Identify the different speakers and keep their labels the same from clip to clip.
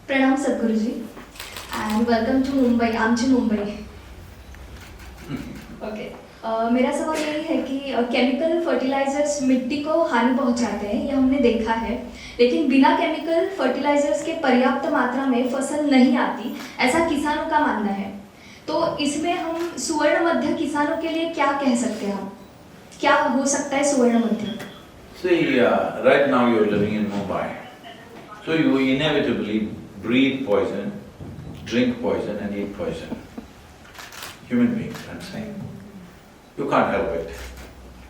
Speaker 1: प्रणाम सदगुरु जी and welcome to Mumbai आमची मुंबई। ओके, मेरा सवाल यही है कि केमिकल फर्टिलाइजर्स मिट्टी को हानि पहुंचाते हैं, ये हमने देखा है, लेकिन बिना केमिकल फर्टिलाइजर्स के पर्याप्त मात्रा में फसल नहीं आती, ऐसा किसानों का मानना है। तो इसमें हम सुवर्ण मध्य किसानों के लिए क्या कह सकते हैं? क्या हो सकता है सुवर्ण मध्य?
Speaker 2: See, right now you're living in Mumbai, so you inevitably breathe poison, drink poison and eat poison. Human beings, I'm saying. You can't help it.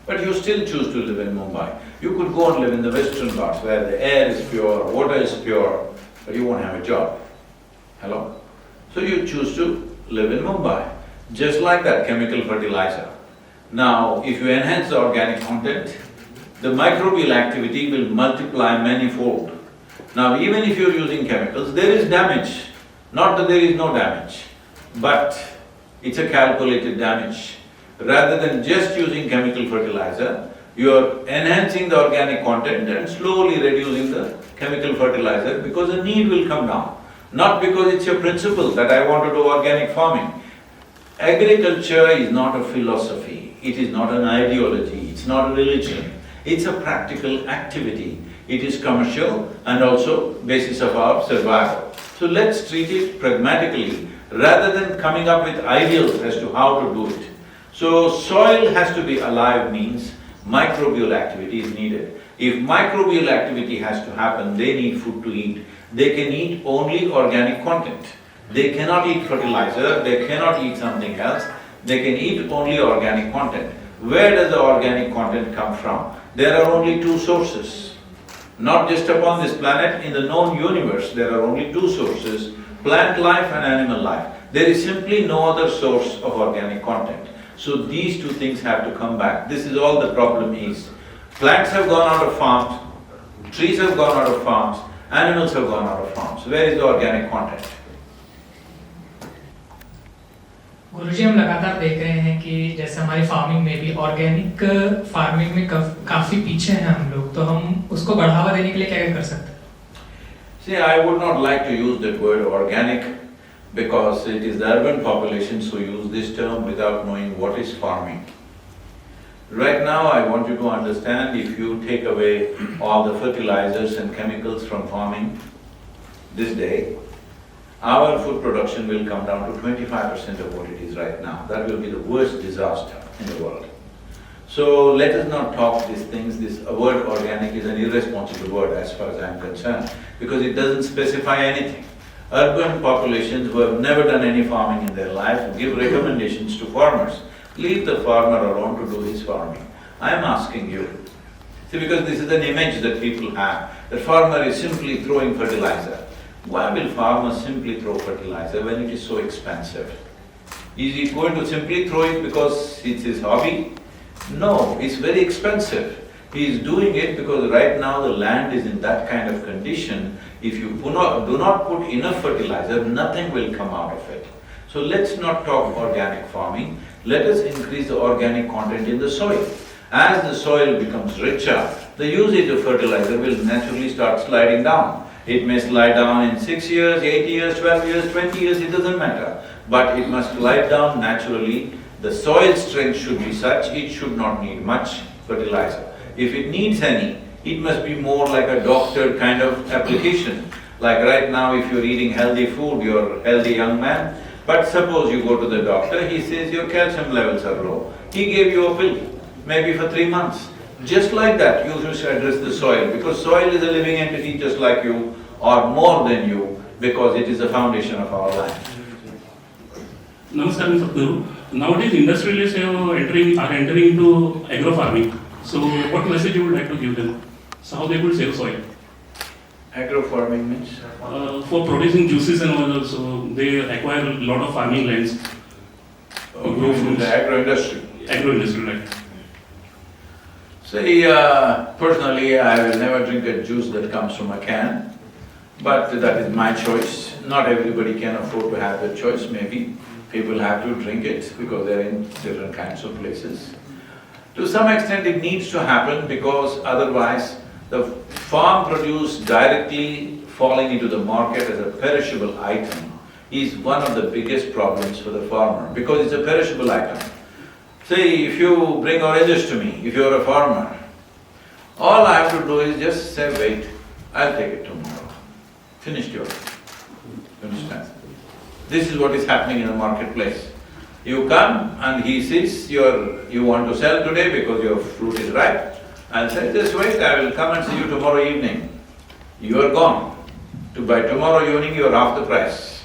Speaker 2: But you still choose to live in Mumbai. You could go and live in the western parts where the air is pure, water is pure, but you won't have a job. Hello? So you choose to live in Mumbai, just like that chemical fertilizer. Now, if you enhance the organic content, the microbial activity will multiply manifold. Now, even if you're using chemicals, there is damage. Not that there is no damage, but it's a calculated damage. Rather than just using chemical fertilizer, you're enhancing the organic content and slowly reducing the chemical fertilizer because the need will come down. Not because it's your principle that I want to do organic farming. Agriculture is not a philosophy, it is not an ideology, it's not a religion. It's a practical activity. It is commercial and also basis of our survival. So let's treat it pragmatically rather than coming up with ideals as to how to do it. So soil has to be alive means microbial activity is needed. If microbial activity has to happen, they need food to eat. They can eat only organic content. They cannot eat fertilizer, they cannot eat something else, they can eat only organic content. Where does the organic content come from? There are only two sources. Not just upon this planet, in the known universe, there are only two sources, plant life and animal life. There is simply no other source of organic content. So these two things have to come back. This is all the problem is. Plants have gone out of farms, trees have gone out of farms, animals have gone out of farms. Where is the organic content?
Speaker 3: गुरुजी, हम लगातार देख रहे हैं कि जैसे हमारी farming में भी ऑर्गेनिक फार्मिंग में काफी पीछे हैं हम लोग, तो हम उसको बढ़ावा देने के लिए क्या क्या कर सकते हैं?
Speaker 2: See, I would not like to use that word organic because it is the urban populations who use this term without knowing what is farming. Right now, I want you to understand, if you take away all the fertilizers and chemicals from farming this day, our food production will come down to 25% of what it is right now. That will be the worst disaster in the world. So let us not talk these things. This word organic is an irresponsible word as far as I am concerned, because it doesn't specify anything. Urban populations who have never done any farming in their life give recommendations to farmers. Leave the farmer alone to do his farming. I am asking you. See, because this is an image that people have, the farmer is simply throwing fertilizer. Why will farmers simply throw fertilizer when it is so expensive? Is he going to simply throw it because it's his hobby? No, it's very expensive. He is doing it because right now the land is in that kind of condition. If you do not put enough fertilizer, nothing will come out of it. So let's not talk organic farming. Let us increase the organic content in the soil. As the soil becomes richer, the usage of fertilizer will naturally start sliding down. It may slide down in 6 years, 8 years, 12 years, 20 years, it doesn't matter. But it must slide down naturally. The soil strength should be such, it should not need much fertilizer. If it needs any, it must be more like a doctored kind of application. Like right now, if you're eating healthy food, you're a healthy young man, but suppose you go to the doctor, he says your calcium levels are low. He gave you a pill, maybe for 3 months. Just like that, you should address the soil, because soil is a living entity just like you, or more than you, because it is the foundation of our life.
Speaker 4: Namaskar, Sadhguru. Nowadays, industrialists are entering into agro farming. So, what message you would like to give them? So, how they could save soil?
Speaker 2: Agro farming means?
Speaker 4: For producing juices and all, so they acquire a lot of farming lands.
Speaker 2: Grow from the agro industry.
Speaker 4: Agro industry, right?
Speaker 2: See, personally, I will never drink a juice that comes from a can, but that is my choice. Not everybody can afford to have that choice, maybe. People have to drink it because they're in different kinds of places. To some extent it needs to happen because otherwise the farm produce directly falling into the market as a perishable item is one of the biggest problems for the farmer, because it's a perishable item. Say, if you bring oranges to me, if you're a farmer, all I have to do is just say, wait, I'll take it tomorrow. Finished your… You understand? This is what is happening in the marketplace. You come and he sees you want to sell today because your fruit is ripe, and say, just wait, I will come and see you tomorrow evening. You are gone. By tomorrow evening you are half the price.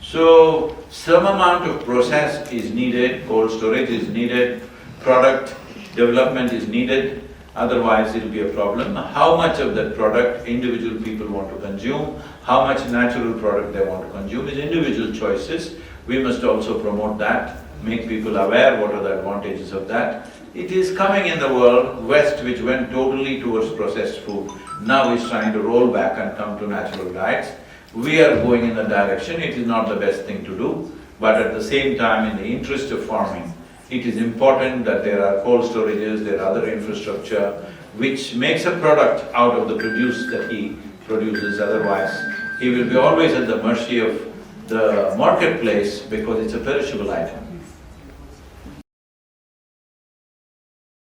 Speaker 2: So, some amount of process is needed, cold storage is needed, product development is needed, otherwise it'll be a problem. How much of that product individual people want to consume, how much natural product they want to consume is individual choices. We must also promote that, make people aware what are the advantages of that. It is coming in the world, West, which went totally towards processed food, now is trying to roll back and come to natural diets. We are going in the direction, it is not the best thing to do, but at the same time, in the interest of farming, it is important that there are cold storages, there are other infrastructure which makes a product out of the produce that he produces, otherwise he will be always at the mercy of the marketplace because it's a perishable item.